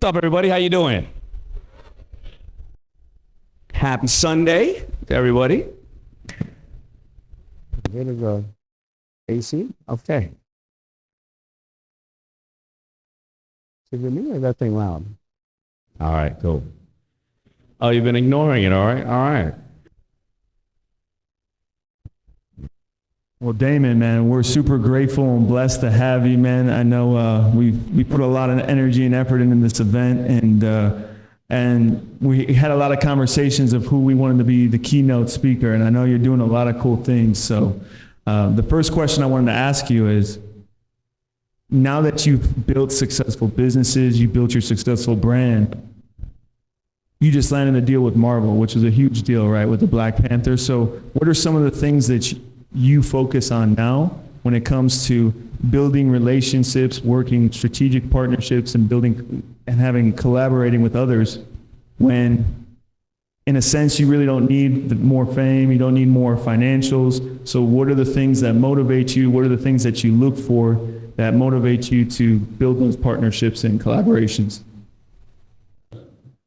up, everybody? How you doing? Happy Sunday to everybody. Here to go. AC? Okay. Is it me or is that thing loud? All right, cool. Oh, you've been ignoring it, all right? All right. Well, Daymond, man, we're super grateful and blessed to have you, man. I know we put a lot of energy and effort into this event, and we had a lot of conversations of who we wanted to be the keynote speaker, and I know you're doing a lot of cool things. So the first question I wanted to ask you is, now that you've built successful businesses, you built your successful brand, you just landed a deal with Marvel, which is a huge deal, right, with the Black Panther. So what are some of the things that you focus on now when it comes to building relationships, working strategic partnerships, and building and collaborating with others when, in a sense, you really don't need more fame, you don't need more financials? So what are the things that motivate you? What are the things that you look for that motivate you to build those partnerships and collaborations?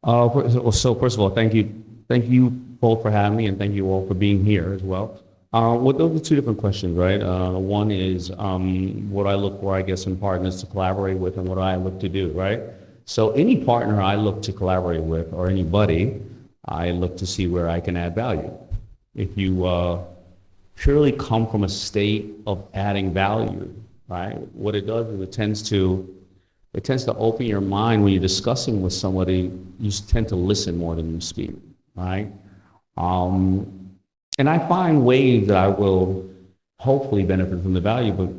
So first of all, thank you both for having me, and thank you all for being here as well. Well, those are two different questions, right? One is what I look for, I guess, in partners to collaborate with, and what I look to do, right? So any partner I look to collaborate with, or anybody, I look to see where I can add value. If you purely come from a state of adding value, right? What it does is it tends to open your mind when you're discussing with somebody. You tend to listen more than you speak, right? And I find ways that I will hopefully benefit from the value, but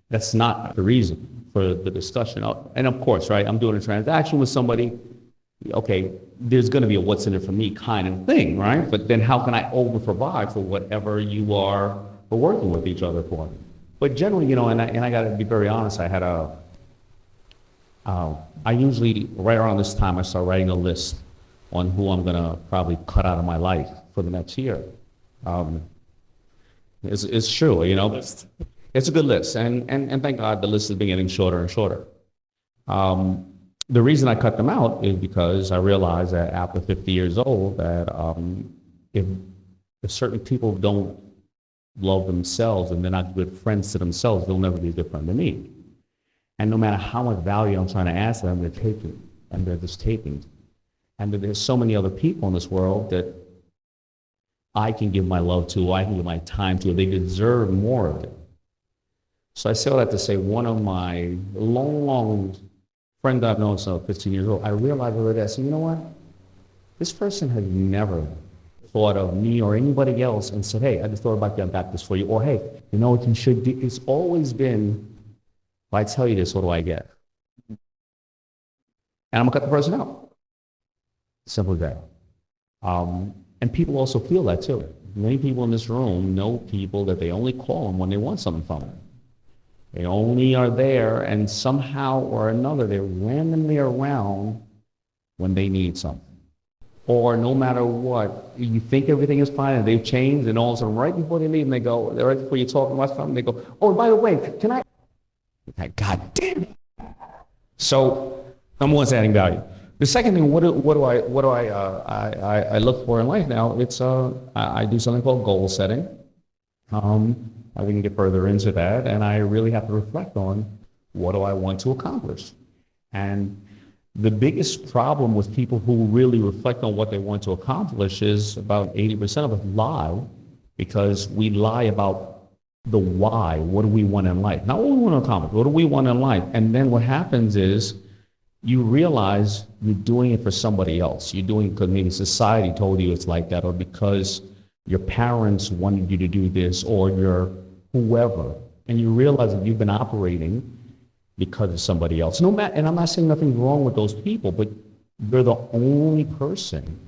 that's not the reason for the discussion. And of course, right, I'm doing a transaction with somebody, okay, there's gonna be a what's in it for me kind of thing, right? But then how can I over-provide for whatever you are working with each other for? But generally, you know, and I gotta be very honest, I usually, right around this time, I start writing a list on who I'm gonna probably cut out of my life for the next year. It's true, you know, it's a good list, and thank God the list has been getting shorter and shorter. The reason I cut them out is because I realized that after 50 years old, that if certain people don't love themselves and they're not good friends to themselves, they'll never be a good friend to me. And no matter how much value I'm trying to ask them, they're taking, and they're just taking. And there's so many other people in this world that I can give my love to, I can give my time to, they deserve more of it. So I say all that to say, one of my long friends I've known since I was 15 years old, I realized already, I said, you know what? This person has never thought of me or anybody else and said, hey, I just thought about you, I got this for you. Or hey, you know what you should do? It's always been, if I tell you this, what do I get? And I'm gonna cut the person out. Simple as that. And people also feel that too. Many people in this room know people that they only call them when they want something from them. They only are there, and somehow or another, they're randomly around when they need something. Or no matter what, you think everything is fine and they've changed, and all of a sudden, right before they leave, they go, right before you're talking about something, they go, oh, by the way, can I? God damn it. So, number one is adding value. The second thing, what do I look for in life now? It's I do something called goal setting. We can get further into that, and I really have to reflect on what do I want to accomplish. And the biggest problem with people who really reflect on what they want to accomplish is about 80% of us lie, because we lie about the why. What do we want in life? Not what we want to accomplish, what do we want in life? And then what happens is you realize you're doing it for somebody else. You're doing it because maybe society told you it's like that, or because your parents wanted you to do this, or your whoever. And you realize that you've been operating because of somebody else. No matter, and I'm not saying nothing's wrong with those people, but you're the only person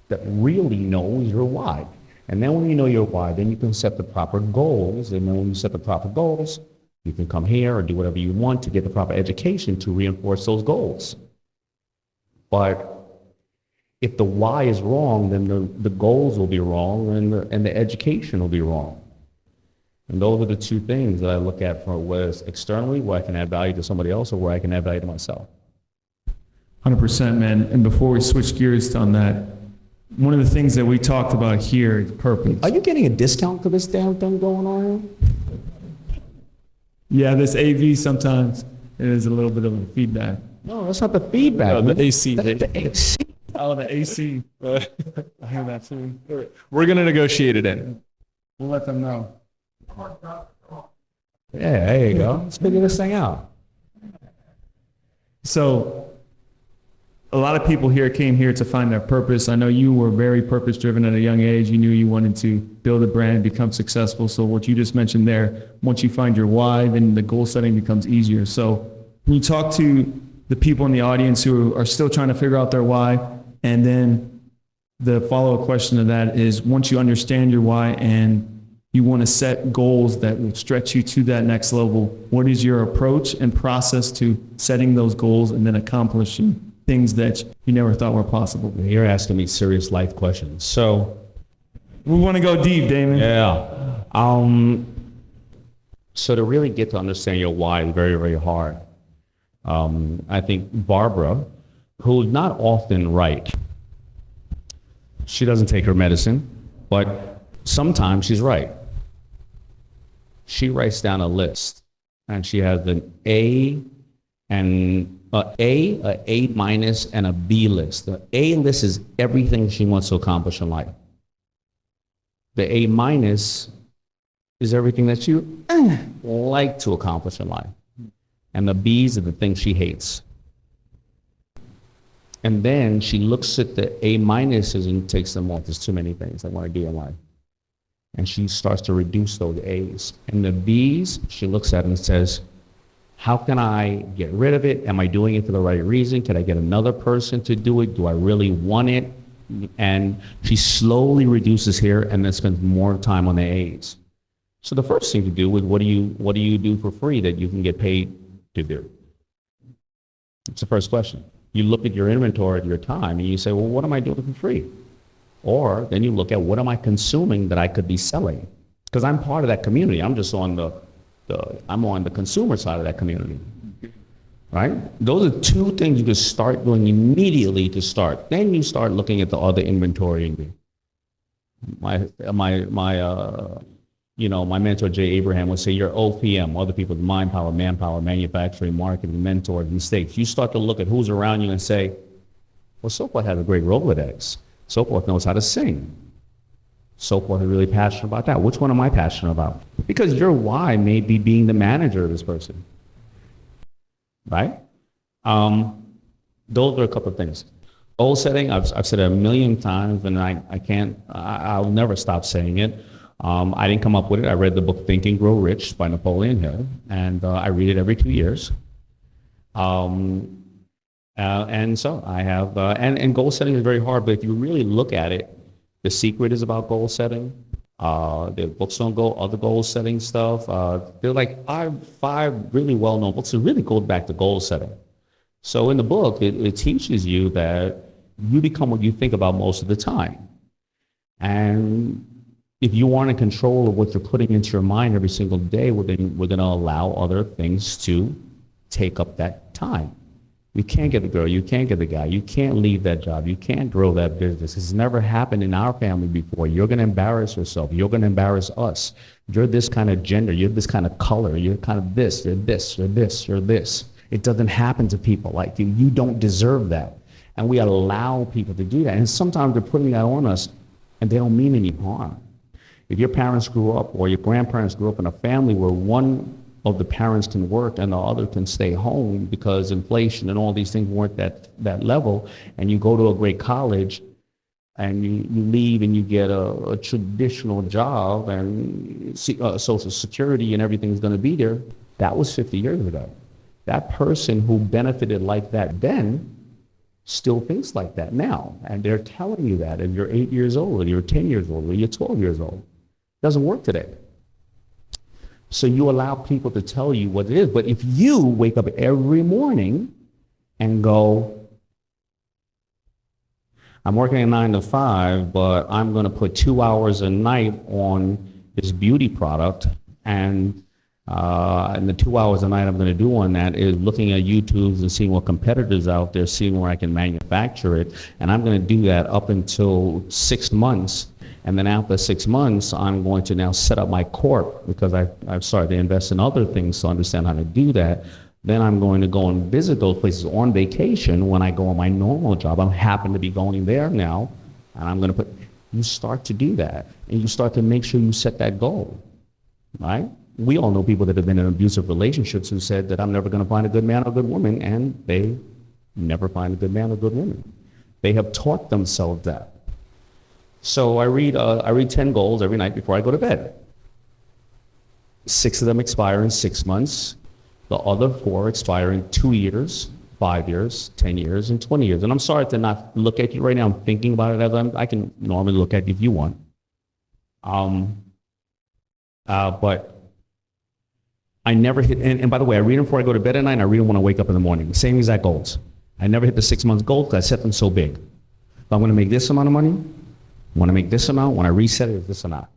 that really knows your why. And then when you know your why, then you can set the proper goals. And then when you set the proper goals, you can come here or do whatever you want to get the proper education to reinforce those goals. But if the why is wrong, then the goals will be wrong, and the education will be wrong. And those are the two things that I look at for whether it's externally, where I can add value to somebody else, or where I can add value to myself. 100%, man. And before we switch gears on that, one of the things that we talked about here is purpose. Are you getting a discount for this damn thing going on here? Yeah, this AV sometimes it is a little bit of a feedback. No, that's not the feedback. Oh, the AC. That's the AC. Oh, the AC. I hear that too. We're going to negotiate it in. We'll let them know. Yeah, there you go. Let's figure this thing out. So, a lot of people here came here to find their purpose. I know you were very purpose driven at a young age. You knew you wanted to build a brand, become successful. So what you just mentioned there, once you find your why, then the goal setting becomes easier. So when you talk to the people in the audience who are still trying to figure out their why, and then the follow-up question to that is, once you understand your why and you want to set goals that will stretch you to that next level, what is your approach and process to setting those goals and then accomplishing things that you never thought were possible? You're asking me serious life questions. So, we want to go deep, Daymond. yeah. So to really get to understand your why is very, very hard. I think Barbara, who's not often right, she doesn't take her medicine, but sometimes she's right. She writes down a list, and she has an A and a A minus, and a B list. The A list is everything she wants to accomplish in life. The A minus is everything that you like to accomplish in life. And the B's are the things she hates. And then she looks at the A minuses and takes them off. There's too many things I want to do in life. And she starts to reduce those A's. And the B's, she looks at and says, how can I get rid of it? Am I doing it for the right reason? Can I get another person to do it? Do I really want it? And she slowly reduces here and then spends more time on the A's. So the first thing to do is, what do you do for free that you can get paid to do? It's the first question. You look at your inventory of your time and you say, well, what am I doing for free? Or then you look at, what am I consuming that I could be selling? Because I'm part of that community. I'm just on I'm on the consumer side of that community, right? Those are two things you can start doing immediately to start. Then you start looking at the other inventory. My mentor, Jay Abraham, would say your OPM, other people's mind power, manpower, manufacturing, marketing, mentors, mistakes. You start to look at who's around you and say, well, so-forth has a great Rolodex. So-forth knows how to sing. So-forth is really passionate about that. Which one am I passionate about? Because your why may be being the manager of this person, right? Those are a couple of things. Goal setting, I've said it a million times, and I'll never stop saying it. I didn't come up with it. I read the book Think and Grow Rich by Napoleon Hill, and I read it every 2 years. And so I have, and goal setting is very hard, but if you really look at it, The Secret is about goal setting. The books on other goal setting stuff. They're like five really well-known books that really go back to goal setting. So in the book, it teaches you that you become what you think about most of the time. And if you want in control of what you're putting into your mind every single day, we're going to allow other things to take up that time. You can't get the girl, you can't get the guy, you can't leave that job, you can't grow that business. It's never happened in our family before. You're going to embarrass yourself. You're going to embarrass us. You're this kind of gender, you're this kind of color, you're kind of this, you're this, you're this, you're this. It doesn't happen to people like you. You don't deserve that. And we allow people to do that. And sometimes they're putting that on us and they don't mean any harm. If your parents grew up or your grandparents grew up in a family where one of the parents can work and the other can stay home because inflation and all these things weren't that level, and you go to a great college and you leave and you get a traditional job and Social Security and everything's going to be there, that was 50 years ago. That person who benefited like that then still thinks like that now. And they're telling you that if you're 8 years old or you're 10 years old or you're 12 years old. It doesn't work today. So you allow people to tell you what it is. But if you wake up every morning and go, I'm working a 9 to 5, but I'm going to put 2 hours a night on this beauty product, and And the 2 hours a night I'm going to do on that is looking at YouTubes and seeing what competitors out there, seeing where I can manufacture it. And I'm going to do that up until 6 months. And then after 6 months, I'm going to now set up my corp because I've started to invest in other things to understand how to do that. Then I'm going to go and visit those places on vacation when I go on my normal job. I happen to be going there now, and I'm going to you start to do that, and you start to make sure you set that goal, right? We all know people that have been in abusive relationships who said that I'm never going to find a good man or good woman, and they never find a good man or good woman. They have taught themselves that. So I read 10 goals every night before I go to bed. 6 of them expire in 6 months. The other 4 expire in 2 years, 5 years, 10 years, and 20 years. And I'm sorry to not look at you right now. I'm thinking about it as I can normally look at you if you want. But I never hit, and by the way, I read them before I go to bed at night, and I read them when I wake up in the morning. Same exact goals. I never hit the 6 months goal because I set them so big. If I'm going to make this amount of money, I want to make this amount. When I reset it, it's this amount.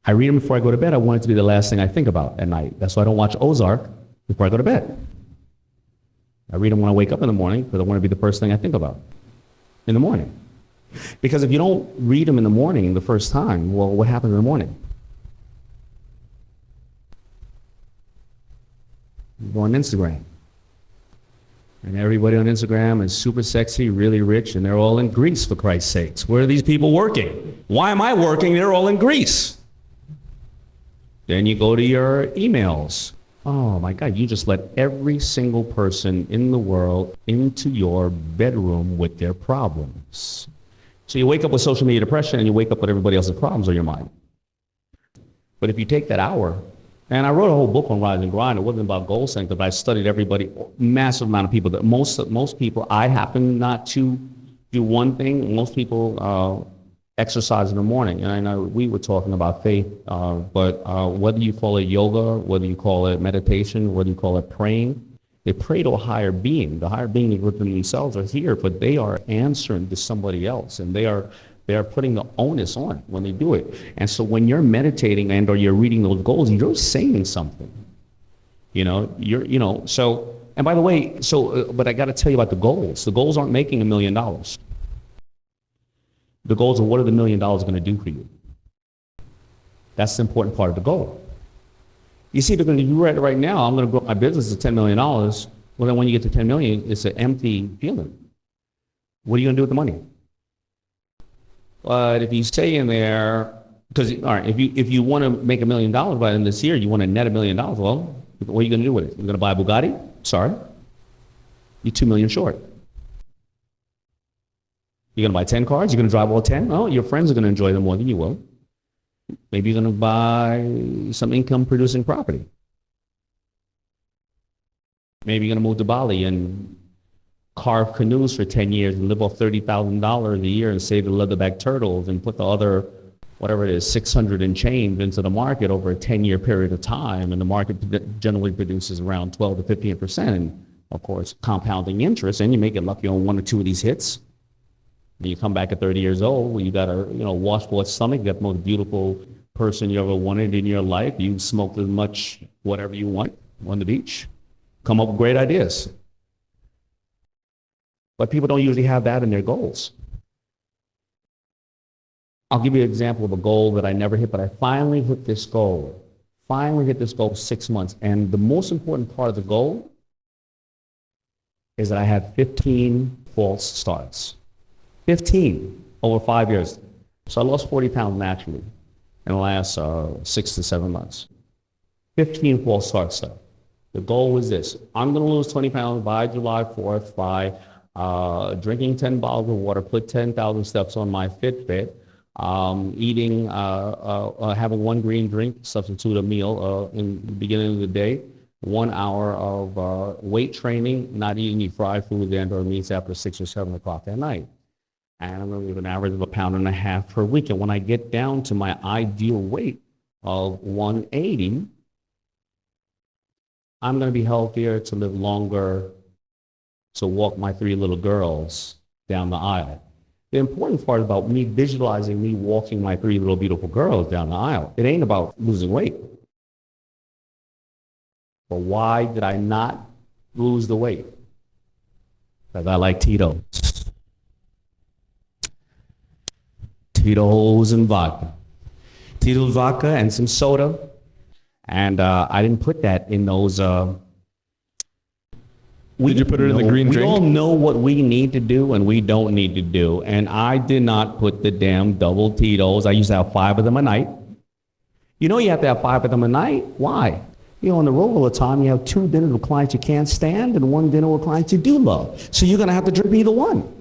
I read them before I go to bed. I want it to be the last thing I think about at night. That's why I don't watch Ozark before I go to bed. I read them when I wake up in the morning because I want to be the first thing I think about in the morning. Because if you don't read them in the morning the first time, well, what happens in the morning? You go on Instagram. And everybody on Instagram is super sexy, really rich, and they're all in Greece, for Christ's sakes. Where are these people working? Why am I working? They're all in Greece. Then you go to your emails. Oh my God, you just let every single person in the world into your bedroom with their problems. So you wake up with social media depression and you wake up with everybody else's problems on your mind. But if you take that hour, and I wrote a whole book on Rise and Grind. It wasn't about goal setting, but I studied everybody, massive amount of people. That most people, I happen not to do one thing. Most people exercise in the morning. And I know we were talking about faith, but whether you call it yoga, whether you call it meditation, whether you call it praying, they pray to a higher being. The higher being within themselves are here, but they are answering to somebody else, and they are putting the onus on when they do it. And so when you're meditating and or you're reading those goals, you're saying something. So, and by the way, but I got to tell you about the goals. The goals aren't making $1 million. The goals are, what are the $1 million going to do for you? That's the important part of the goal. You see, because if you right now, I'm going to grow my business to $10 million. Well, then when you get to 10 million, it's an empty feeling. What are you going to do with the money? But if you stay in there, because all right, if you want to make $1 million by the end of this year, you want to net $1 million. Well, what are you going to do with it? You're going to buy a Bugatti? Sorry, you're $2 million short. You're going to buy 10 cars. You're going to drive all 10. Oh, your friends are going to enjoy them more than you will. Maybe you're going to buy some income-producing property. Maybe you're going to move to Bali and carve canoes for 10 years and live off $30,000 a year and save the leatherback turtles and put the other, whatever it is, 600 and change into the market over a 10-year period of time. And the market generally produces around 12 to 15%. And of course, compounding interest, and you may get lucky on 1 or 2 of these hits. And you come back at 30 years old, you got a washboard stomach, you got the most beautiful person you ever wanted in your life. You smoked as much whatever you want on the beach. Come up with great ideas. But people don't usually have that in their goals. I'll give you an example of a goal that I never hit, but I finally hit this goal. Finally hit this goal 6 months. And the most important part of the goal is that I had 15 false starts. 15 over 5 years. So I lost 40 pounds naturally in the last 6 to 7 months. 15 false starts though. The goal was this: I'm going to lose 20 pounds by July 4th by drinking 10 bottles of water, put 10,000 steps on my Fitbit, eating, having 1 green drink, substitute a meal in the beginning of the day, 1 hour of weight training, not eating any fried food and or meats after 6 or 7 o'clock at night. And I'm going to lose an average of 1.5 pounds per week. And when I get down to my ideal weight of 180, I'm going to be healthier, to live longer, to walk my 3 little girls down the aisle. The important part about me visualizing me walking my 3 little beautiful girls down the aisle, it ain't about losing weight. But why did I not lose the weight? Because I like Tito's. Tito's and vodka. Tito's vodka and some soda. And I didn't put that in those. Did you put it in the green We drink? all know what we need to do and we don't need to do. And I did not put the damn double Tito's. I used to have 5 of them a night. You know you have to have 5 of them a night. Why? You're on the road all the time. You have 2 dinners with clients you can't stand and 1 dinner with clients you do love. So you're going to have to drink either one.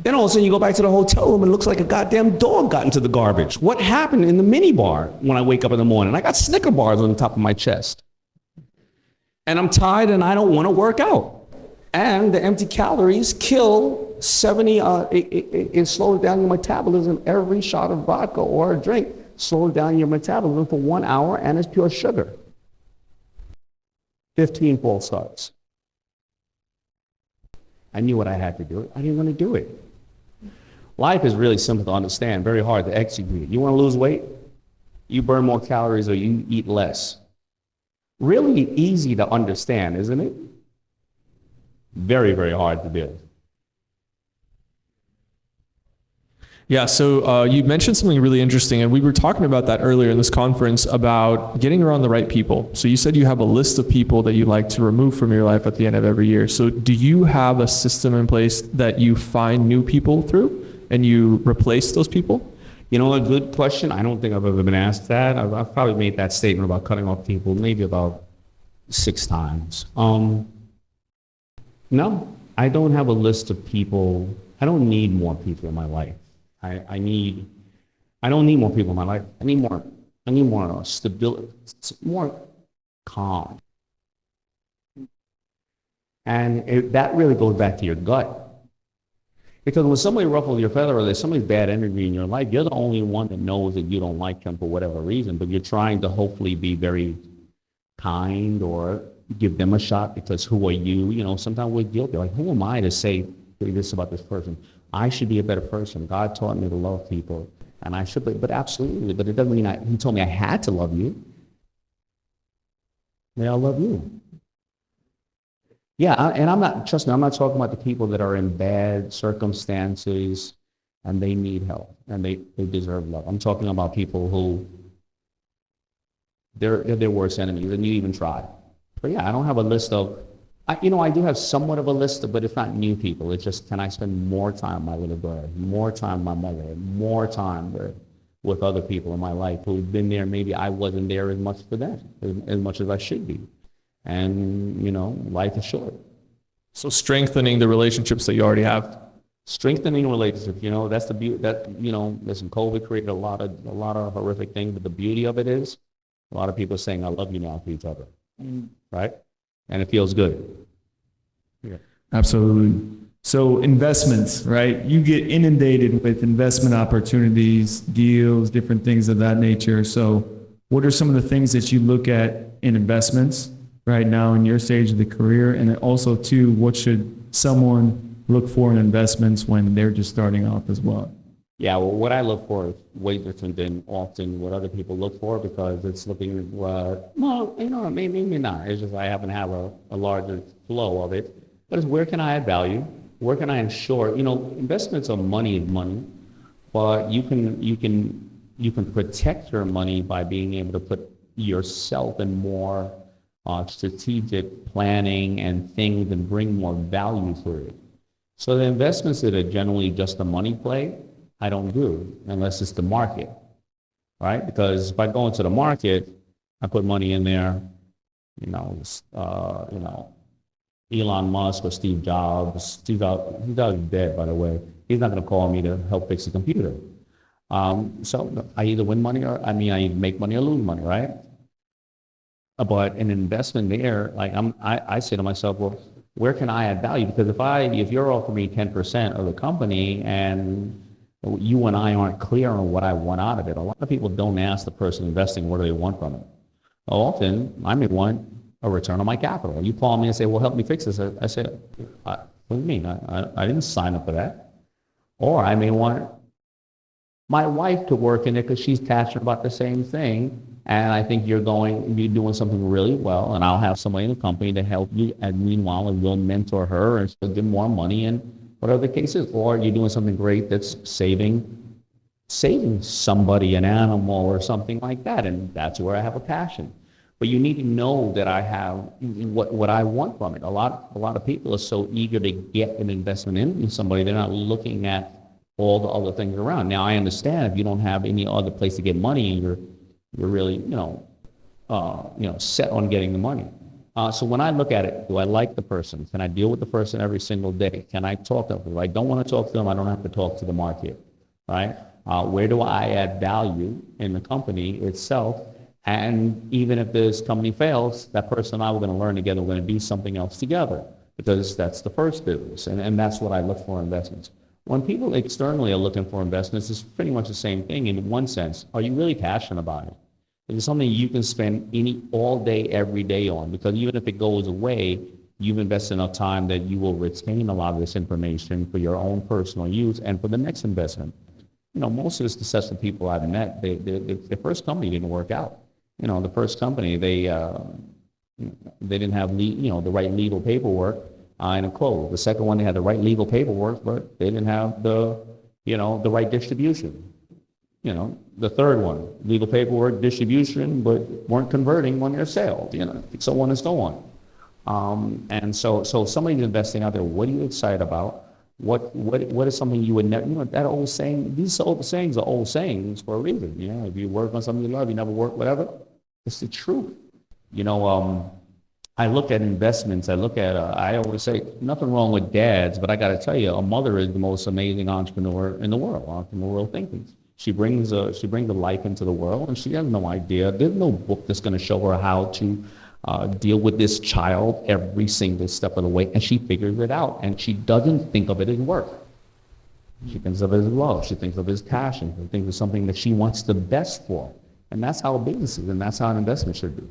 Then all of a sudden you go back to the hotel room and it looks like a goddamn dog got into the garbage. What happened in the mini bar when I wake up in the morning? I got Snicker bars on the top of my chest. And I'm tired and I don't want to work out. And the empty calories kill 70, it slows down your metabolism. Every shot of vodka or a drink slows down your metabolism for 1 hour and it's pure sugar. 15 false starts. I knew what I had to do. I didn't want to do it. Life is really simple to understand, very hard to execute. You want to lose weight? You burn more calories or you eat less. Really easy to understand, isn't it? Very, very hard to do. Yeah, so you mentioned something really interesting, and we were talking about that earlier in this conference about getting around the right people. So you said you have a list of people that you like to remove from your life at the end of every year. So do you have a system in place that you find new people through and you replace those people? You know, a good question. I don't think I've ever been asked that. I've probably made that statement about cutting off people maybe about 6 times. No, I don't have a list of people. I don't need more people in my life. I don't need more people in my life. I need more stability, more calm. And that really goes back to your gut. Because when somebody ruffles your feather or there's somebody's bad energy in your life, you're the only one that knows that you don't like them for whatever reason, but you're trying to hopefully be very kind or give them a shot because who are you? You know, sometimes we're guilty. Like, who am I to say this about this person? I should be a better person. God taught me to love people, and I should be, but absolutely. But it doesn't mean He told me I had to love you. May I love you? Yeah, and trust me, I'm not talking about the people that are in bad circumstances and they need help and they deserve love. I'm talking about people who, they're their worst enemies and you even try. But yeah, I don't have a list of, I do have somewhat of a list, but it's not new people. It's just, can I spend more time with my little girl, more time with my mother, more time with other people in my life who've been there. Maybe I wasn't there as much for them, as much as I should be. And, life is short. So strengthening the relationships that you already have. Strengthening relationships, that's the beauty. Listen, COVID created a lot of horrific things, but the beauty of it is a lot of people saying, I love you now to each other, right? And it feels good. Yeah. Absolutely. So investments, right? You get inundated with investment opportunities, deals, different things of that nature. So what are some of the things that you look at in investments right now in your stage of the career? And also, too, what should someone look for in investments when they're just starting off as well? Yeah, well, what I look for is way different than often what other people look for because it's looking, maybe not. It's just I happen to have a larger flow of it. But it's where can I add value? Where can I ensure? Investments are money, but you can protect your money by being able to put yourself in more strategic planning and things and bring more value through it. So the investments that are generally just a money play, I don't do unless it's the market, right? Because if I go into the market, I put money in there, Elon Musk or Steve Jobs. Steve Jobs is dead, by the way. He's not going to call me to help fix a computer. So I either win money I either make money or lose money, right? But an investment there, like I say to myself, well, where can I add value? Because if you're offering me 10% of the company and you and I aren't clear on what I want out of it, a lot of people don't ask the person investing what do they want from it. Often, I may want a return on my capital. You call me and say, well, help me fix this. I say, what do you mean? I didn't sign up for that. Or I may want my wife to work in it because she's passionate about the same thing. And I think you're doing something really well, and I'll have somebody in the company to help you. And meanwhile, we'll mentor her and still give more money and whatever the case is. Or you're doing something great that's saving somebody, an animal or something like that. And that's where I have a passion. But you need to know that I have what I want from it. A lot of people are so eager to get an investment in somebody, they're not looking at all the other things around. Now, I understand if you don't have any other place to get money and you're really, set on getting the money. So when I look at it, do I like the person? Can I deal with the person every single day? Can I talk to them? If I don't want to talk to them, I don't have to talk to the market, right? Where do I add value in the company itself? And even if this company fails, that person and I, we're going to learn together. We're going to do something else together, because that's the first business. And that's what I look for in investments. When people externally are looking for investments, it's pretty much the same thing in one sense. Are you really passionate about it? Is it something you can spend all day, every day on? Because even if it goes away, you've invested enough time that you will retain a lot of this information for your own personal use and for the next investment. Most of the successful people I've met, their first company didn't work out. The first company, they didn't have the right legal paperwork, and it closed. The second one, they had the right legal paperwork, but they didn't have the right distribution. The third one, legal paperwork, distribution, but weren't converting on their sales. So on and so on. And so somebody's investing out there. What are you excited about? What is something you would never, that old saying, these old sayings are old sayings for a reason. If you work on something you love, you never work, whatever. It's the truth. I look at investments. I always say, nothing wrong with dads, but I got to tell you, a mother is the most amazing entrepreneur in the world, entrepreneurial thinking. She brings a life into the world, and she has no idea. There's no book that's going to show her how to deal with this child every single step of the way, and she figures it out, and she doesn't think of it as work. She thinks of it as love. She thinks of it as passion. She thinks of something that she wants the best for. And that's how a business is, and that's how an investment should be.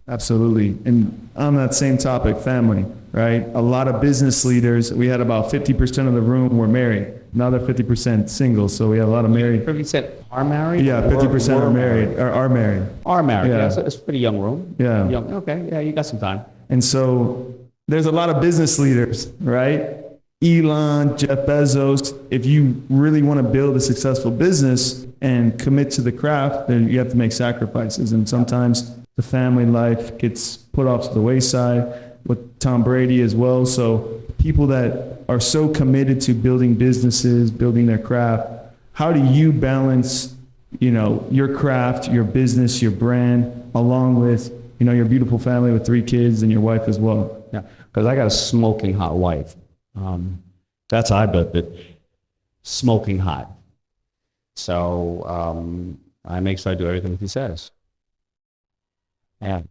Absolutely. And on that same topic, family, right? A lot of business leaders, we had about 50% of the room were married. Another 50% single. So we have a lot of married. 50% are married? Yeah, 50% are married. Are married. Are married. Yeah. Yeah, it's a pretty young room. Yeah. Young. Okay. Yeah, you got some time. And so there's a lot of business leaders, right? Elon, Jeff Bezos. If you really want to build a successful business and commit to the craft, then you have to make sacrifices. And sometimes the family life gets put off to the wayside, with Tom Brady as well. So people that are so committed to building businesses, building their craft, how do you balance, your craft, your business, your brand, along with, your beautiful family with 3 kids and your wife as well? Yeah, because I got a smoking hot wife. That's how I built it, smoking hot. So I make sure I do everything he says. Yeah.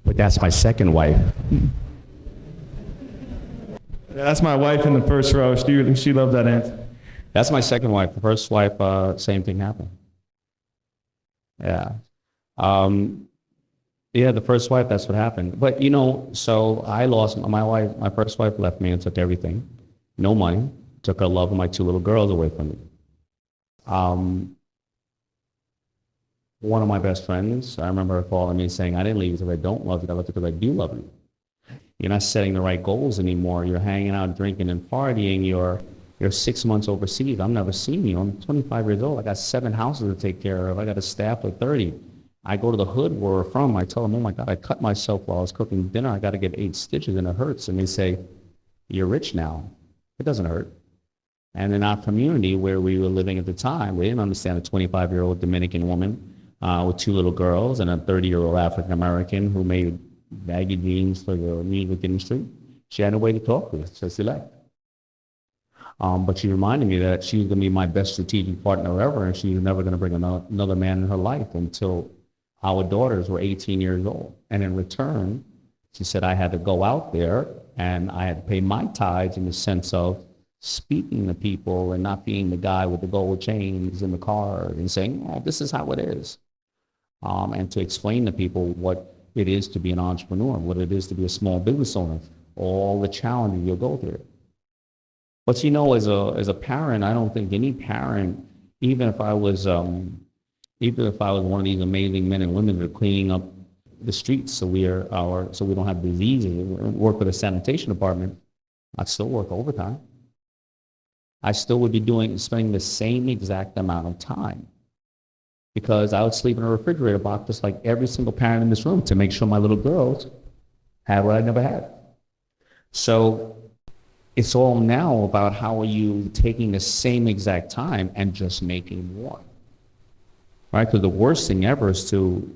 But that's my second wife. That's my wife in the first row. She loved that answer. That's my second wife. The first wife, same thing happened. Yeah. The first wife, that's what happened. But, so I lost my wife. My first wife left me and took everything. No money. Took her love of my 2 little girls away from me. One of my best friends, I remember her calling me saying, I didn't leave you because I don't love you. I left you because I do love you. You're not setting the right goals anymore. You're hanging out, drinking, and partying. You're 6 months overseas. I've never seen you. I'm 25 years old. I got 7 houses to take care of. I got a staff of 30. I go to the hood where we're from. I tell them, oh my God, I cut myself while I was cooking dinner. I got to get 8 stitches and it hurts. And they say, you're rich now. It doesn't hurt. And in our community where we were living at the time, we didn't understand a 25-year-old Dominican woman with 2 little girls and a 30-year-old African-American who made baggy jeans for the music industry. She had no way to talk to us, so she left. But she reminded me that she was going to be my best strategic partner ever, and she was never going to bring another man in her life until our daughters were 18 years old. And in return, she said I had to go out there and I had to pay my tithes in the sense of speaking to people and not being the guy with the gold chains in the car and saying, oh, this is how it is. And to explain to people what it is to be an entrepreneur, what it is to be a small business owner, all the challenges you'll go through. But you know, as a parent, I don't think any parent, even if I was even if I was one of these amazing men and women that are cleaning up the streets so we don't have diseases, work with a sanitation department, I'd still work overtime. I still would be spending the same exact amount of time because I would sleep in a refrigerator box just like every single parent in this room to make sure my little girls had what I never had. So it's all now about how are you taking the same exact time and just making more, right? Because the worst thing ever is to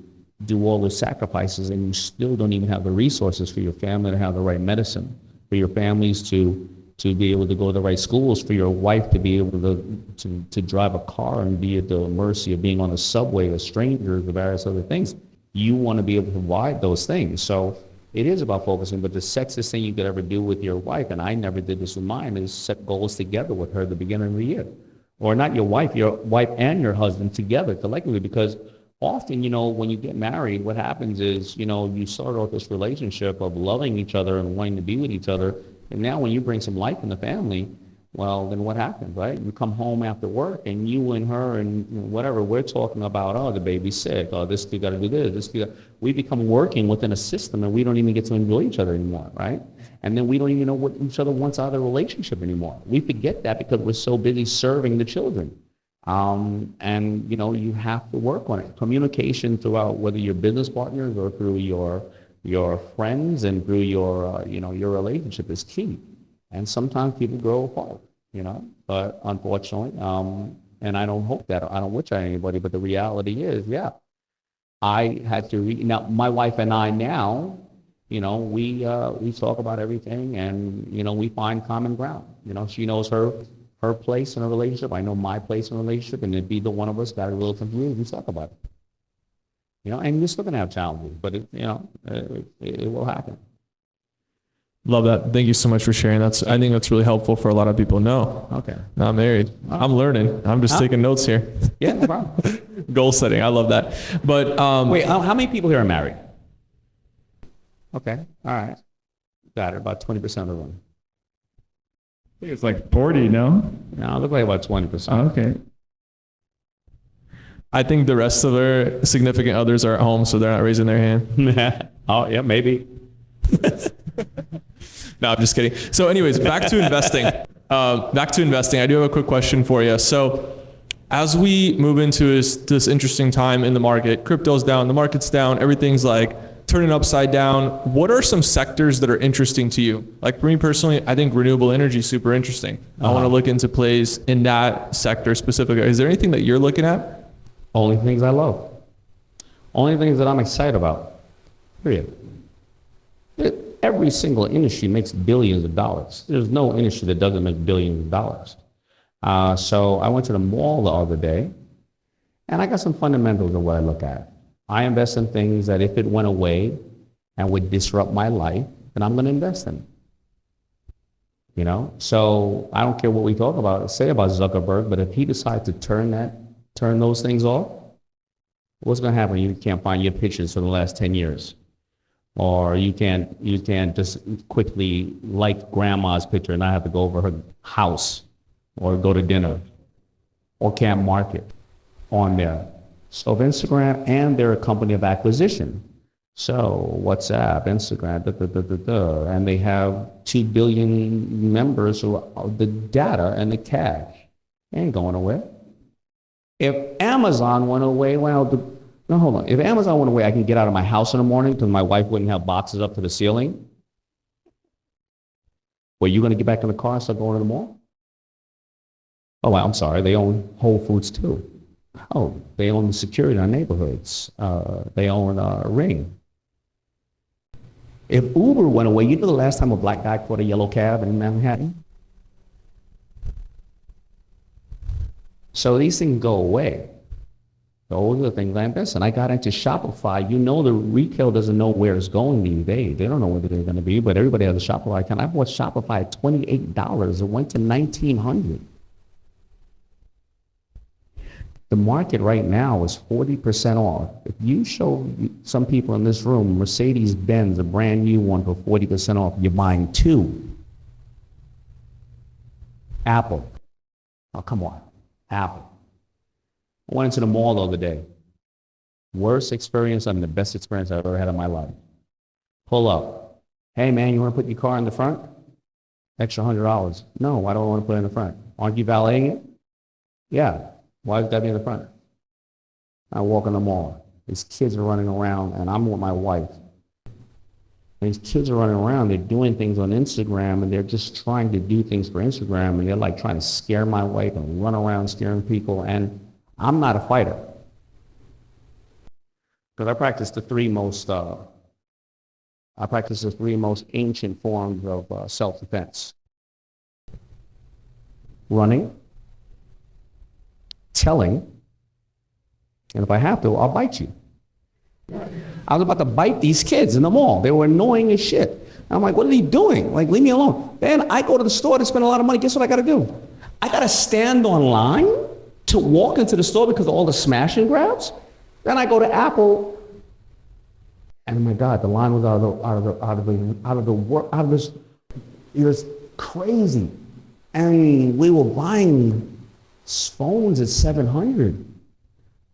do all the sacrifices and you still don't even have the resources for your family to have the right medicine, for your families to be able to go to the right schools, for your wife to be able to drive a car and be at the mercy of being on a subway with strangers or various other things. You want to be able to provide those things. So it is about focusing, but the sexiest thing you could ever do with your wife, and I never did this with mine, is set goals together with her at the beginning of the year. Or not your wife and your husband together collectively, because often, you know, when you get married, what happens is, you know, you start off this relationship of loving each other and wanting to be with each other. And now when you bring some life in the family, well, then what happens, right? You come home after work and you and her and whatever, we're talking about, oh, the baby's sick, oh, this, you got to do this, we become working within a system and we don't even get to enjoy each other anymore, right? And then we don't even know what each other wants out of the relationship anymore. We forget that because we're so busy serving the children. And, you know, you have to work on it. Communication throughout, whether you're business partners or through your friends and through your, you know, your relationship is key. And sometimes people grow apart, you know, but unfortunately, and I don't hope that, I don't wish that on anybody, but the reality is, yeah, I had to, now my wife and I now, you know, we talk about everything and, you know, we find common ground. You know, she knows her place in a relationship. I know my place in a relationship, and it'd be the one of us got a little confused. We talk about it. You know, and you're still gonna have challenges, but it, you know, it will happen. Love that. Thank you so much for sharing. I think that's really helpful for a lot of people. No, Okay. not married. I'm learning. I'm just taking notes here. Yeah, no problem. Goal setting. I love that. But Wait, how many people here are married? Okay, all right. Got it. About 20% of them. I think it's like 40, no? No, look like about 20%. Okay. I think the rest of their significant others are at home, so they're not raising their hand. Oh, yeah, maybe. No, I'm just kidding. So anyways, back to investing. I do have a quick question for you. So as we move into this interesting time in the market, crypto's down, the market's down, everything's like turning upside down. What are some sectors that are interesting to you? Like for me personally, I think renewable energy is super interesting. I want to look into plays in that sector specifically. Is there anything that you're looking at? Only things I love. Only things that I'm excited about. Period. Every single industry makes billions of dollars. There's no industry that doesn't make billions of dollars. So I went to the mall the other day, and I got some fundamentals of what I look at. I invest in things that if it went away and would disrupt my life, then I'm going to invest in it. You know, so I don't care what we say about Zuckerberg, but if he decides to turn those things off, what's going to happen? You can't find your pictures for the last 10 years. Or you can't just quickly like grandma's picture and not have to go over her house or go to dinner or can't market on there. So Instagram, and they're a company of acquisition. So WhatsApp, Instagram, and they have 2 billion members who are the data and the cash. They ain't going away. If Amazon went away, no, hold on. If Amazon went away, I can get out of my house in the morning because my wife wouldn't have boxes up to the ceiling. Well, you going to get back in the car and start going to the mall? Oh, well, I'm sorry. They own Whole Foods too. Oh, they own the security in our neighborhoods. They own Ring. If Uber went away, you know the last time a black guy caught a yellow cab in Manhattan? So these things go away. Those are the things I invest in. I got into Shopify. You know the retail doesn't know where it's going these days. They don't know where they're going to be, but everybody has a Shopify account. I bought Shopify at $28. It went to $1,900. The market right now is 40% off. If you show some people in this room Mercedes-Benz, a brand new one for 40% off, you're buying two. Apple. Oh, come on. Apple. I went into the mall the other day. Worst experience and the best experience I've ever had in my life. Pull up. Hey, man, you want to put your car in the front? Extra $100. No, why do I want to put it in the front? Aren't you valeting it? Yeah. Why does that be in the front? I walk in the mall. These kids are running around, and I'm with my wife. And these kids are running around. They're doing things on Instagram, and they're just trying to do things for Instagram, and they're like trying to scare my wife and run around scaring people. And I'm not a fighter because I practice the three most ancient forms of self-defense: running, telling, and if I have to, I'll bite you. I was about to bite these kids in the mall. They were annoying as shit. I'm like, what are they doing? Like, leave me alone. Then I go to the store to spend a lot of money. Guess what I got to do? I got to stand online to walk into the store because of all the smash and grabs. Then I go to Apple, and my God, the line was it was crazy. I mean, we were buying phones at $700.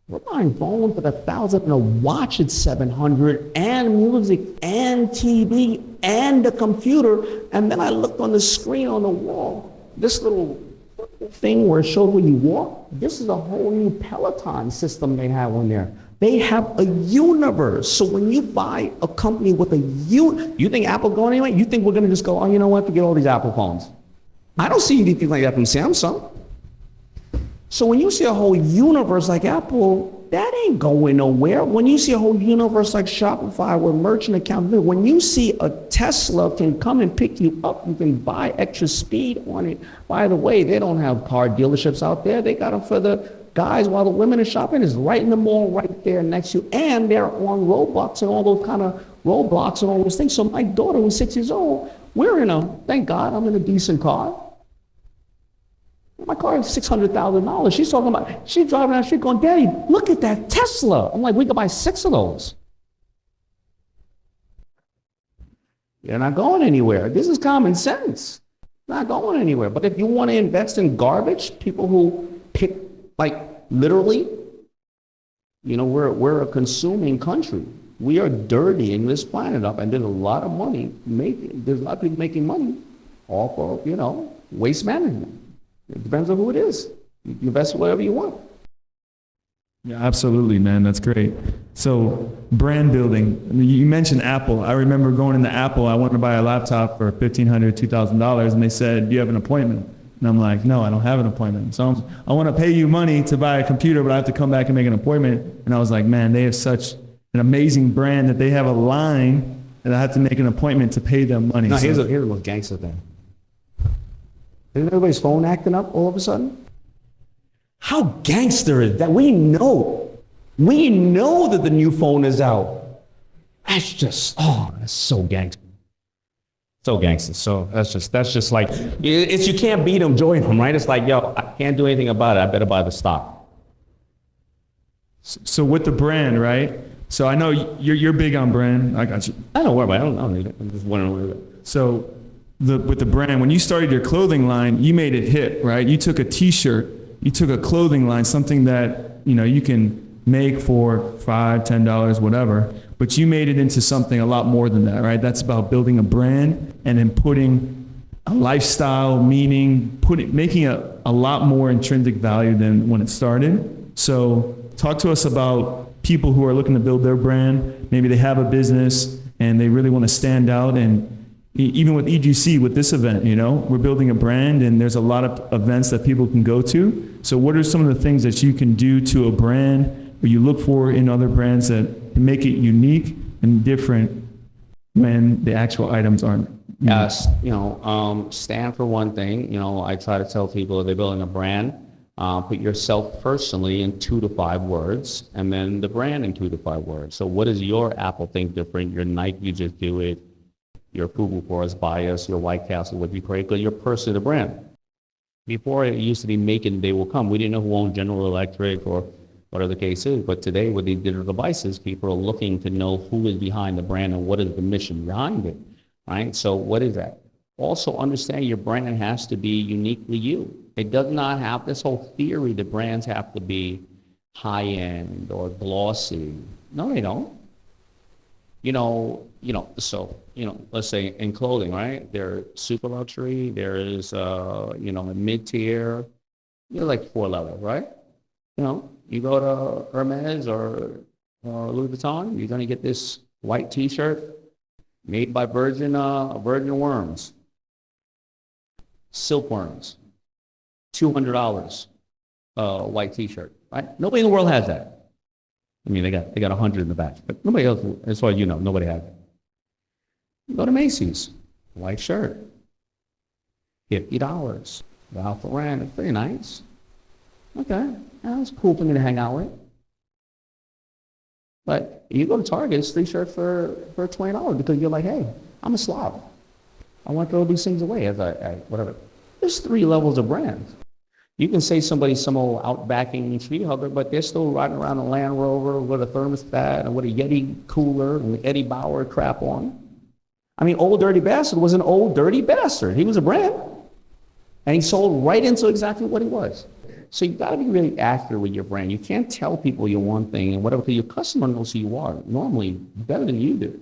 We're buying phones at $1,000 and a watch at $700, and music and TV and the computer. And then I looked on the screen on the wall, this little thing where it showed where you walk. This is a whole new Peloton system they have on there. They have a universe. So when you buy a company with you think Apple going anyway? You think we're going to just go, oh, you know what, forget all these Apple phones? I don't see anything like that from Samsung. So when you see a whole universe like Apple, that ain't going nowhere. When you see a whole universe like Shopify with merchant account, when you see a Tesla can come and pick you up, you can buy extra speed on it. By the way, they don't have car dealerships out there. They got them for the guys while the women are shopping. Is right in the mall right there next to you. And they're on Roblox and all those kind of roadblocks and all those things. So my daughter, who's 6 years old, thank God I'm in a decent car. My car is $600,000. She's driving down the street going, Daddy, look at that Tesla. I'm like, we could buy 6 of those. You're not going anywhere. This is common sense. Not going anywhere. But if you want to invest in garbage, people who pick, like literally, we're a consuming country. We are dirtying this planet up, and there's a lot of money there's a lot of people making money off of, waste management. It depends on who it is. You can invest whatever you want. Yeah, absolutely, man. That's great. So brand building. I mean, you mentioned Apple. I remember going into Apple. I wanted to buy a laptop for $1,500, $2,000, and they said, do you have an appointment? And I'm like, no, I don't have an appointment. So I want to pay you money to buy a computer, but I have to come back and make an appointment. And I was like, man, they have such an amazing brand that they have a line that I have to make an appointment to pay them money. No, here's the most gangster thing. Isn't everybody's phone acting up all of a sudden? How gangster is that? We know that the new phone is out. That's so gangster. So gangster. So that's just like, you can't beat them, join them, right? It's like, yo, I can't do anything about it. I better buy the stock. So with the brand, right? So I know you're big on brand. I got you. I don't worry about it. I don't need it. I'm just wondering. So with the brand, when you started your clothing line, you made it hip, right? You took a T-shirt, you took a clothing line, something that you can make for $5, $10, whatever, but you made it into something a lot more than that, right? That's about building a brand and then putting a lifestyle, meaning making a lot more intrinsic value than when it started. So talk to us about people who are looking to build their brand. Maybe they have a business and they really want to stand out. And even with EGC, with this event, we're building a brand and there's a lot of events that people can go to. So what are some of the things that you can do to a brand or you look for in other brands that make it unique and different when the actual items aren't? Yes, stand for one thing. I try to tell people if they're building a brand, put yourself personally in 2 to 5 words, and then the brand in 2 to 5 words. So what is your Apple thing different? Your Nike, you just do it. Your Fubu Forest bias, your White Castle would be great because you're personally the brand. Before it used to be make it and they will come. We didn't know who owned General Electric or whatever the case is, but today with these digital devices, people are looking to know who is behind the brand and what is the mission behind it, right? So what is that? also understand your brand has to be uniquely you. It does not have this whole theory that brands have to be high-end or glossy. No, they don't. Let's say in clothing, right? There's super luxury, there is, a mid-tier, like 4 levels, right? You go to Hermes or Louis Vuitton, you're gonna get this white T-shirt made by virgin worms, silkworms, $200, white T-shirt, right? Nobody in the world has that. I mean, they got 100 in the back, but nobody else, as far as you know, nobody has it. You go to Macy's, white shirt, $50. Ralph Lauren, it's pretty nice. Okay, that's cool for me to hang out with. But you go to Target, it's 3 shirts for $20 because you're like, hey, I'm a slob. I want to throw these things away whatever. There's 3 levels of brands. You can say somebody's some old outbacking tree hugger, but they're still riding around a Land Rover with a thermostat and with a Yeti cooler and the Eddie Bauer crap on. I mean, Old Dirty Bastard was an old dirty bastard. He was a brand. And he sold right into exactly what he was. So you've got to be really accurate with your brand. You can't tell people you're one thing and whatever, because your customer knows who you are, normally better than you do.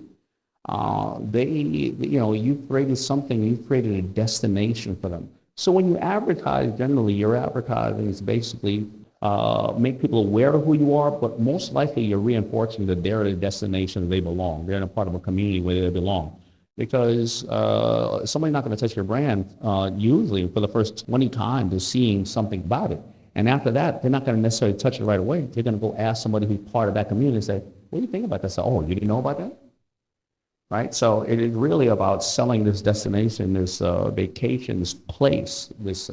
You've created something, you've created a destination for them. So when you advertise, generally, your advertising is basically make people aware of who you are, but most likely you're reinforcing that they're the destination that they belong. They're in a part of a community where they belong. Because somebody's not going to touch your brand usually for the first 20 times is seeing something about it. And after that, they're not going to necessarily touch it right away. They're going to go ask somebody who's part of that community and say, what do you think about that? So, oh, you didn't know about that? Right? So it is really about selling this destination, this vacation, this place, this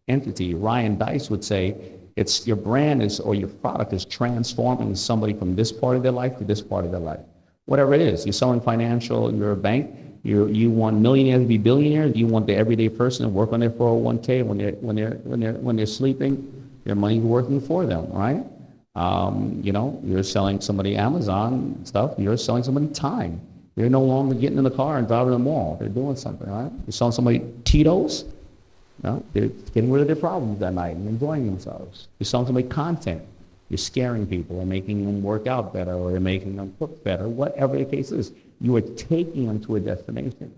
entity. Ryan Dice would say, it's your brand is or your product is transforming somebody from this part of their life to this part of their life. Whatever it is, you're selling financial, you're a bank, you want millionaires to be billionaires, you want the everyday person to work on their 401k when they're sleeping, their money's working for them, right? You're selling somebody Amazon stuff, you're selling somebody time. They're no longer getting in the car and driving to the mall. They're doing something, right? You're selling somebody Tito's, they're getting rid of their problems that night and enjoying themselves. You're selling somebody content. You're scaring people and making them work out better or you're making them cook better, whatever the case is. You are taking them to a destination.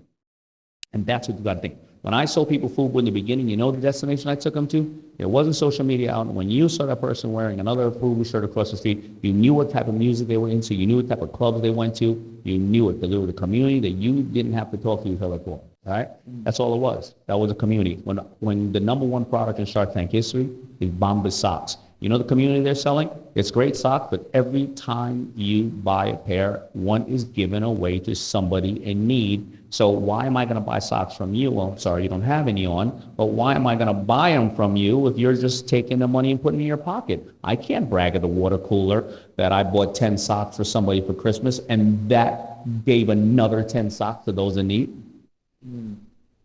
And that's what you got to think. When I sold people food in the beginning, you know the destination I took them to? It wasn't social media out. When you saw that person wearing another food shirt across the street, you knew what type of music they were into. You knew what type of clubs they went to. You knew it. They were the community that you didn't have to talk to each other for. All right? That's all it was. That was a community. When the number one product in Shark Tank history is Bombas socks. You know the community they're selling? It's great socks, but every time you buy a pair, one is given away to somebody in need. So why am I going to buy socks from you? Well, I'm sorry, you don't have any on, but why am I going to buy them from you if you're just taking the money and putting it in your pocket? I can't brag at the water cooler that I bought 10 socks for somebody for Christmas and that gave another 10 socks to those in need.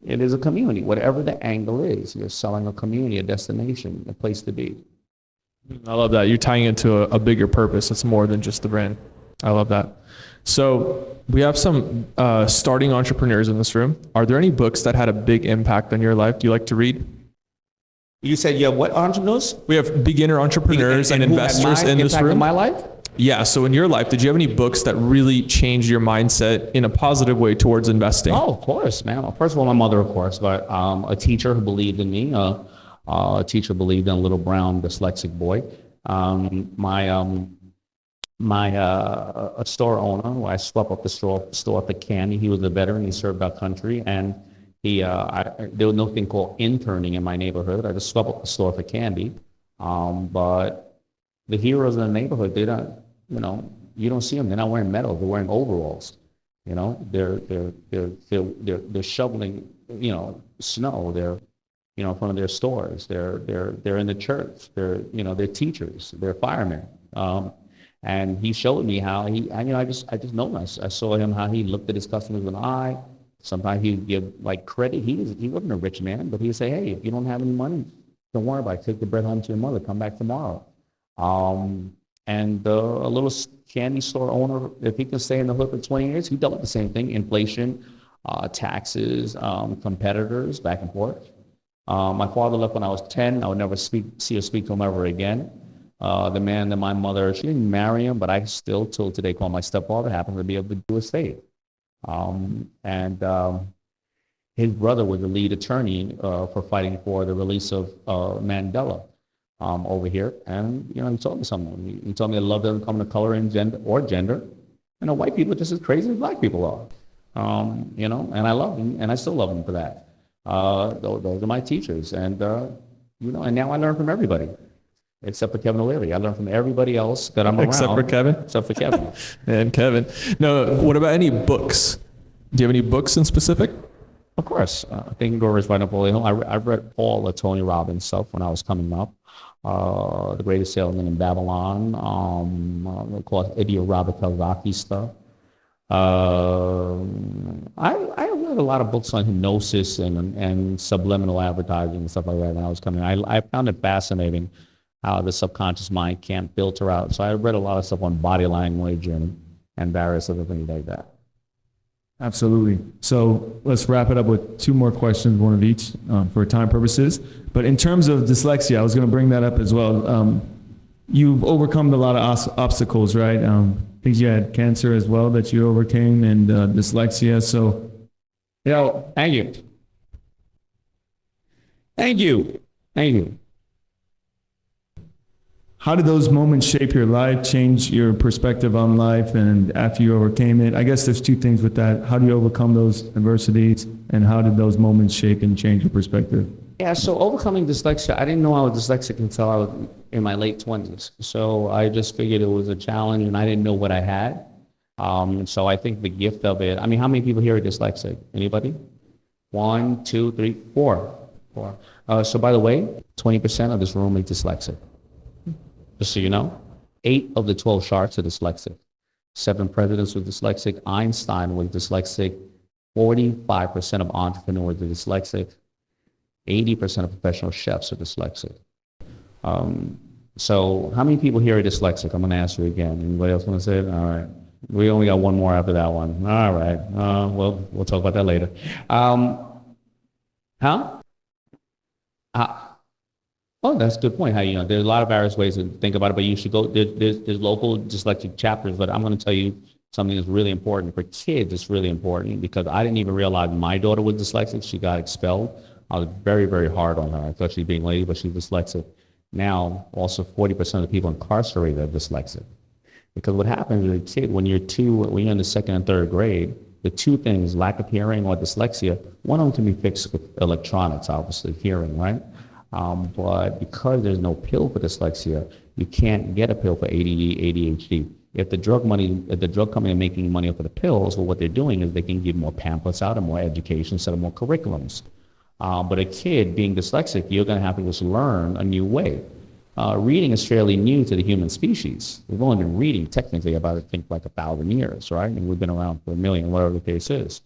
It is a community. Whatever the angle is, you're selling a community, a destination, a place to be. I love that. You're tying it to a bigger purpose. It's more than just the brand. I love that. So we have some starting entrepreneurs in this room. Are there any books that had a big impact on your life? Do you like to read? You said you have what entrepreneurs? We have beginner entrepreneurs and investors in this room. In my life? Yeah. So in your life, did you have any books that really changed your mindset in a positive way towards investing? Oh, of course, man. Well, first of all, my mother, of course, but a teacher who believed in me. A teacher believed in a little brown dyslexic boy. A store owner, I swept up the store up the candy. He was a veteran. He served our country, and there was nothing called interning in my neighborhood. I just swept up the store for candy. But the heroes in the neighborhood, they don't, you don't see them. They're not wearing medals. They're wearing overalls. They're shoveling, snow. They're in front of their stores. They're in the church. They're teachers. They're firemen. And he showed me how I just know him. I saw him how he looked at his customers with an eye. Sometimes he'd give credit. He wasn't a rich man, but he'd say, hey, if you don't have any money, don't worry about it. Take the bread home to your mother. Come back tomorrow. And a little candy store owner, if he can stay in the hood for 20 years, he dealt with the same thing, inflation. taxes, competitors, back and forth. My father left when I was 10. I would never see or speak to him ever again. The man that my mother, she didn't marry him, but I still, till today, call my stepfather, happened to be able to do his faith. His brother was the lead attorney for fighting for the release of Mandela over here. And, he told me something. He told me that love doesn't come to color and gender. White people are just as crazy as black people are. And I love them, and I still love them for that. Those are my teachers. And now I learn from everybody. Except for Kevin O'Leary. I learn from everybody else that I'm around. Except for Kevin? Except for Kevin. And Kevin. No, what about any books? Do you have any books in specific? Of course. Think and Grow Rich by Napoleon Hill. I read all of Tony Robbins' stuff when I was coming up. The Greatest Salesman in Babylon. Of course, Idio Robert Kiyosaki stuff. I read a lot of books on hypnosis and subliminal advertising and stuff like that when I was coming. I found it fascinating how the subconscious mind can't filter out. So I read a lot of stuff on body language and various other things like that. Absolutely. So let's wrap it up with two more questions, one of each, for time purposes. But in terms of dyslexia, I was going to bring that up as well. You've overcome a lot of obstacles, right? I think you had cancer as well that you overcame, and dyslexia. So, thank you. Thank you. Thank you. How did those moments shape your life, change your perspective on life, and after you overcame it? I guess there's two things with that. How do you overcome those adversities, and how did those moments shape and change your perspective? Yeah, so overcoming dyslexia, I didn't know I was dyslexic until I was in my late 20s. So I just figured it was a challenge, and I didn't know what I had. So I think the gift of it, how many people here are dyslexic? Anybody? 1, 2, 3, 4. So by the way, 20% of this room is dyslexic. Just so you know, 8 of the 12 sharks are dyslexic. 7 presidents were dyslexic. Einstein was dyslexic. 45% of entrepreneurs are dyslexic. 80% of professional chefs are dyslexic. So how many people here are dyslexic? I'm going to ask you again. Anybody else want to say it? All right. We only got one more after that one. All right. We'll talk about that later. Oh, that's a good point. There's a lot of various ways to think about it, but you should go, there's local dyslexic chapters, but I'm going to tell you something that's really important. For kids, it's really important because I didn't even realize my daughter was dyslexic. She got expelled. I was very, very hard on her. I thought she was being lazy, but she's dyslexic. Now, also 40% of the people incarcerated are dyslexic. Because what happens with a kid, when you're in the second and third grade, the two things, lack of hearing or dyslexia, one of them can be fixed with electronics, obviously, hearing, right? But because there's no pill for dyslexia, you can't get a pill for ADD, ADHD. If the drug company are making money off of the pills, well, what they're doing is they can give more pamphlets out and more education, set up more curriculums. But a kid being dyslexic, you're going to have to just learn a new way. Reading is fairly new to the human species. We've only been reading technically about, I think, like 1,000 years, right? And we've been around for 1,000,000, whatever the case is.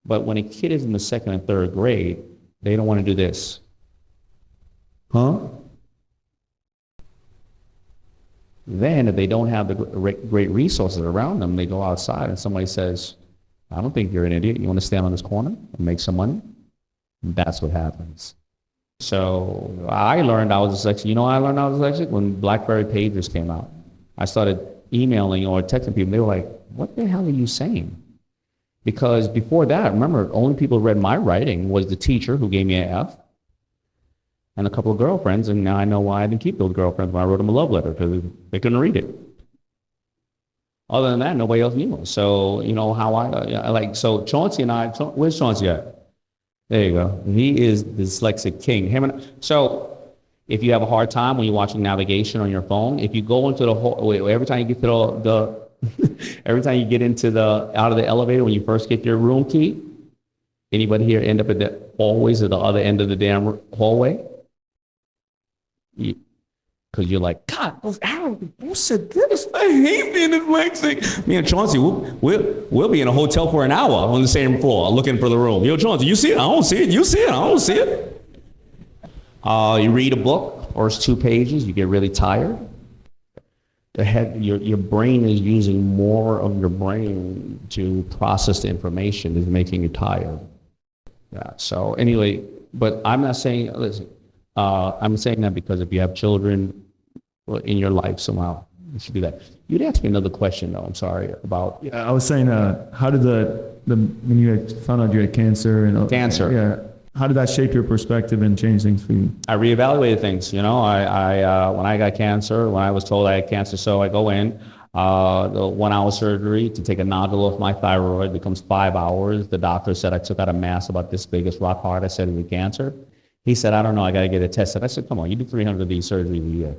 But when a kid is in the second and third grade, they don't want to do this. Huh? Then if they don't have the great resources around them, they go outside and somebody says, I don't think you're an idiot. You want to stand on this corner and make some money? And that's what happens. So I learned I was dyslexic. You know how I learned I was dyslexic? When BlackBerry pagers came out. I started emailing or texting people. They were like, what the hell are you saying? Because before that, remember, only people who read my writing was the teacher who gave me an F and a couple of girlfriends, and now I know why I didn't keep those girlfriends when I wrote them a love letter, because they couldn't read it. Other than that, nobody else knew. So, so Chauncey and I, where's Chauncey at? There you go. He is the dyslexic king. So if you have a hard time when you're watching navigation on your phone, if you go into the hallway, every time you get to every time you get out of the elevator when you first get your room key, anybody here end up at the hallways at the other end of the damn hallway? Because you're like, God, who said this? I hate being dyslexic. Me and Chauncey, we'll be in a hotel for an hour on the same floor looking for the room. Yo, Chauncey, you see it? I don't see it. You see it? I don't see it. You read a book, first 2 pages, you get really tired. your brain is using more of your brain to process the information, is making you tired. Yeah. So anyway, but I'm not saying, listen, I'm saying that because if you have children in your life somehow, you should do that. You'd ask me another question though, I'm sorry, about Yeah, I was saying, how did when you had found out you had cancer and Cancer. yeah, how did that shape your perspective and change things for you? I reevaluated things. You know, when I got cancer, when I was told I had cancer, so I go in, the 1 hour surgery to take a nodule off my thyroid becomes 5 hours. The doctor said I took out a mass about this big, it's rock hard. I said, is it cancer? He said, I don't know, I got to get it tested. I said, come on, you do 300 of these surgeries a year.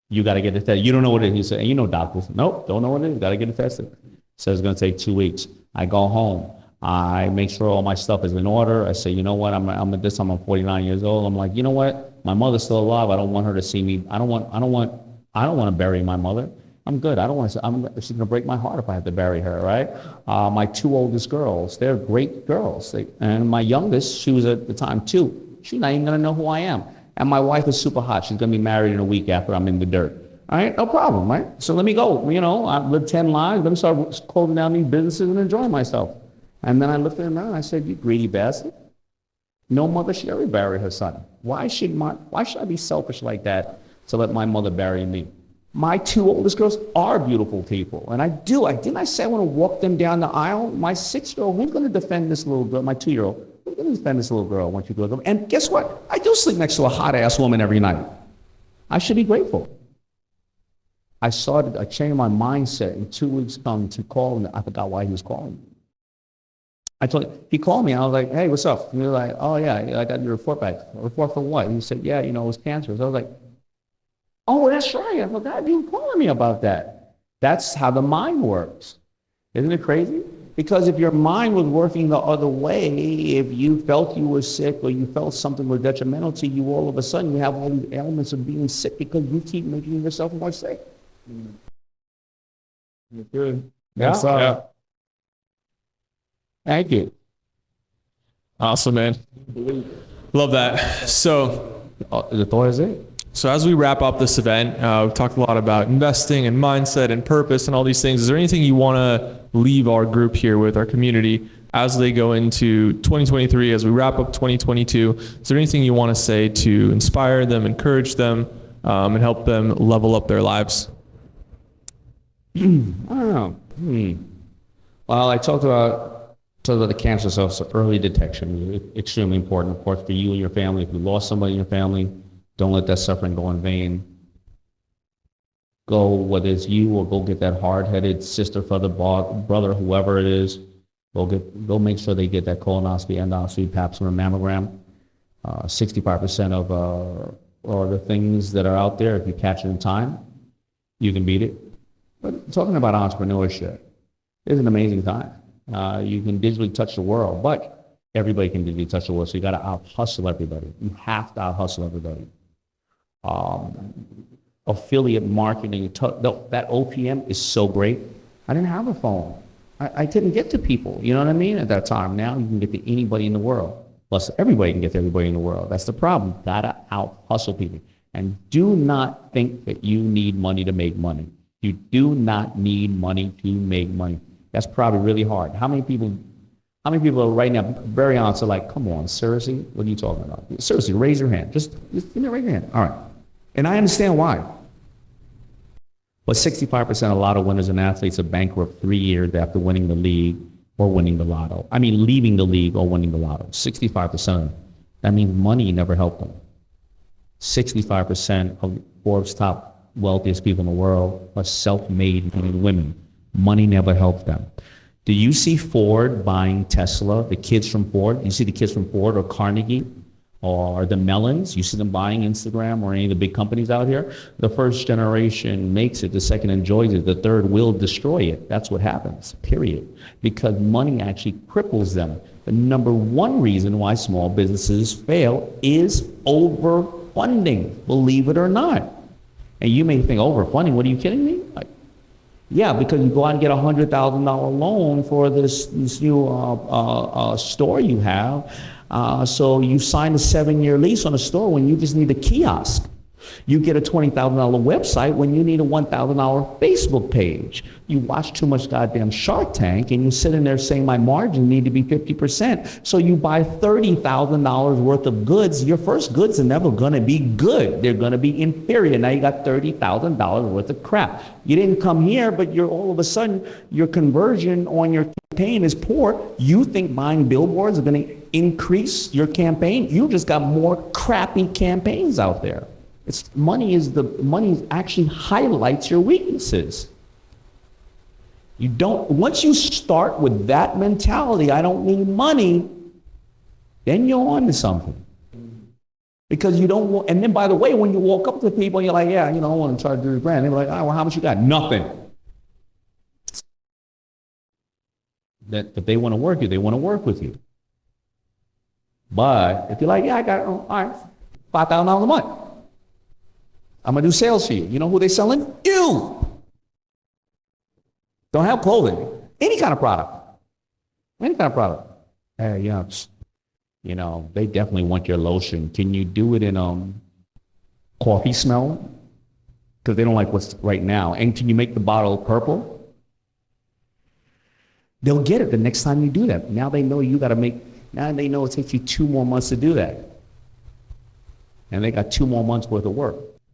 You got to get it tested. You don't know what it is. He said, and you know doctors. Nope, don't know what it is. Got to get it tested. So it's going to take 2 weeks. I go home. I make sure all my stuff is in order. I say, you know what? I'm at this time. I'm 49 years old. I'm like, you know what? My mother's still alive. I don't want her to see me. I don't want to bury my mother. I'm good. I don't want to. She's going to break my heart if I have to bury her, right? My 2 oldest girls, they're great girls. And my youngest, she was at the time 2. She's not even going to know who I am. And my wife is super hot. She's going to be married in a week after I'm in the dirt. All right, no problem, right? So let me go. You know, I've lived 10 lives. Let me start closing down these businesses and enjoying myself. And then I looked at him and I said, you greedy bastard. No mother should ever bury her son. Why should I be selfish like that to let my mother bury me? My 2 oldest girls are beautiful people. And didn't I say I want to walk them down the aisle? My 6-year-old, who's going to defend this little girl? My 2-year-old, who's going to defend this little girl once you grow up? And guess what? I do sleep next to a hot-ass woman every night. I should be grateful. I changed my mindset in 2 weeks come to call him. I forgot why he was calling me. He called me, and I was like, hey, what's up? And he was like, oh, yeah, I got your report back. A report for what? And he said, yeah, you know, it was cancer. So I was like, oh, that's right. I forgot you were calling me about that. That's how the mind works. Isn't it crazy? Because if your mind was working the other way, if you felt you were sick or you felt something was detrimental to you, all of a sudden you have all these ailments of being sick because you keep making yourself more sick. Good. Yeah. Thank you. Awesome, man. Love that. So The thought is it. So as we wrap up this event, we've talked a lot about investing and mindset and purpose and all these things. Is there anything you want to leave our group here with, our community, as they go into 2023, as we wrap up 2022? Is there anything you want to say to inspire them, encourage them, and help them level up their lives? I don't know. Well, I talked about the cancer, so early detection is extremely important, of course, for you and your family. If you lost somebody in your family, don't let that suffering go in vain. Go, whether it's you or go get that hard-headed sister, brother, whoever it is. Go make sure they get that colonoscopy, endoscopy, pap smear, mammogram. 65% of or the things that are out there, if you catch it in time, you can beat it. But talking about entrepreneurship, it's an amazing time. You can digitally touch the world, but everybody can digitally touch the world. So you got to out-hustle everybody. You have to out-hustle everybody. Affiliate marketing, that OPM is so great. I didn't have a phone. I didn't get to people, you know what I mean, at that time. Now you can get to anybody in the world. Plus, everybody can get to everybody in the world. That's the problem. Gotta out-hustle people. And do not think that you need money to make money. You do not need money to make money. That's probably really hard. How many people are right now, very honest, are like, come on, seriously? What are you talking about? Seriously, raise your hand. Just raise your hand. All right. And I understand why. But 65% of lotto winners and athletes are bankrupt 3 years after winning the league or winning the lotto. I mean, leaving the league or winning the lotto. 65% of them. That means money never helped them. 65% of Forbes' top wealthiest people in the world are self-made men and women. Money never helped them. Do you see Ford buying Tesla, the kids from Ford? You see the kids from Ford or Carnegie or the Mellons? You see them buying Instagram or any of the big companies out here? The first generation makes it, the second enjoys it, the third will destroy it. That's what happens, period. Because money actually cripples them. The number one reason why small businesses fail is overfunding, believe it or not. And you may think, overfunding, what are you kidding me? Yeah, because you go out and get a $100,000 loan for this new store you have. So you sign a 7-year lease on a store when you just need a kiosk. You get a $20,000 website when you need a $1,000 Facebook page. You watch too much goddamn Shark Tank and you're sitting there saying my margin need to be 50%. So you buy $30,000 worth of goods. Your first goods are never going to be good. They're going to be inferior. Now you got $30,000 worth of crap. You didn't come here, but you're all of a sudden your conversion on your campaign is poor. You think buying billboards are going to increase your campaign? You just got more crappy campaigns out there. Money actually highlights your weaknesses. Once you start with that mentality, I don't need money, then you're on to something. Because you don't want, and then by the way, when you walk up to people, you're like, yeah, I want to charge $30,000. They're like, oh, well, how much you got? Nothing. If they want to work you, they want to work with you. But if you're like, yeah, I got, all right, $5,000 a month. I'm going to do sales for you. You know who they selling? You. Don't have clothing. Any kind of product. Any kind of product. Hey, they definitely want your lotion. Can you do it in coffee smell? Because they don't like what's right now. And can you make the bottle purple? They'll get it the next time you do that. Now they know now they know it takes you 2 more months to do that. And they got 2 more months worth of work.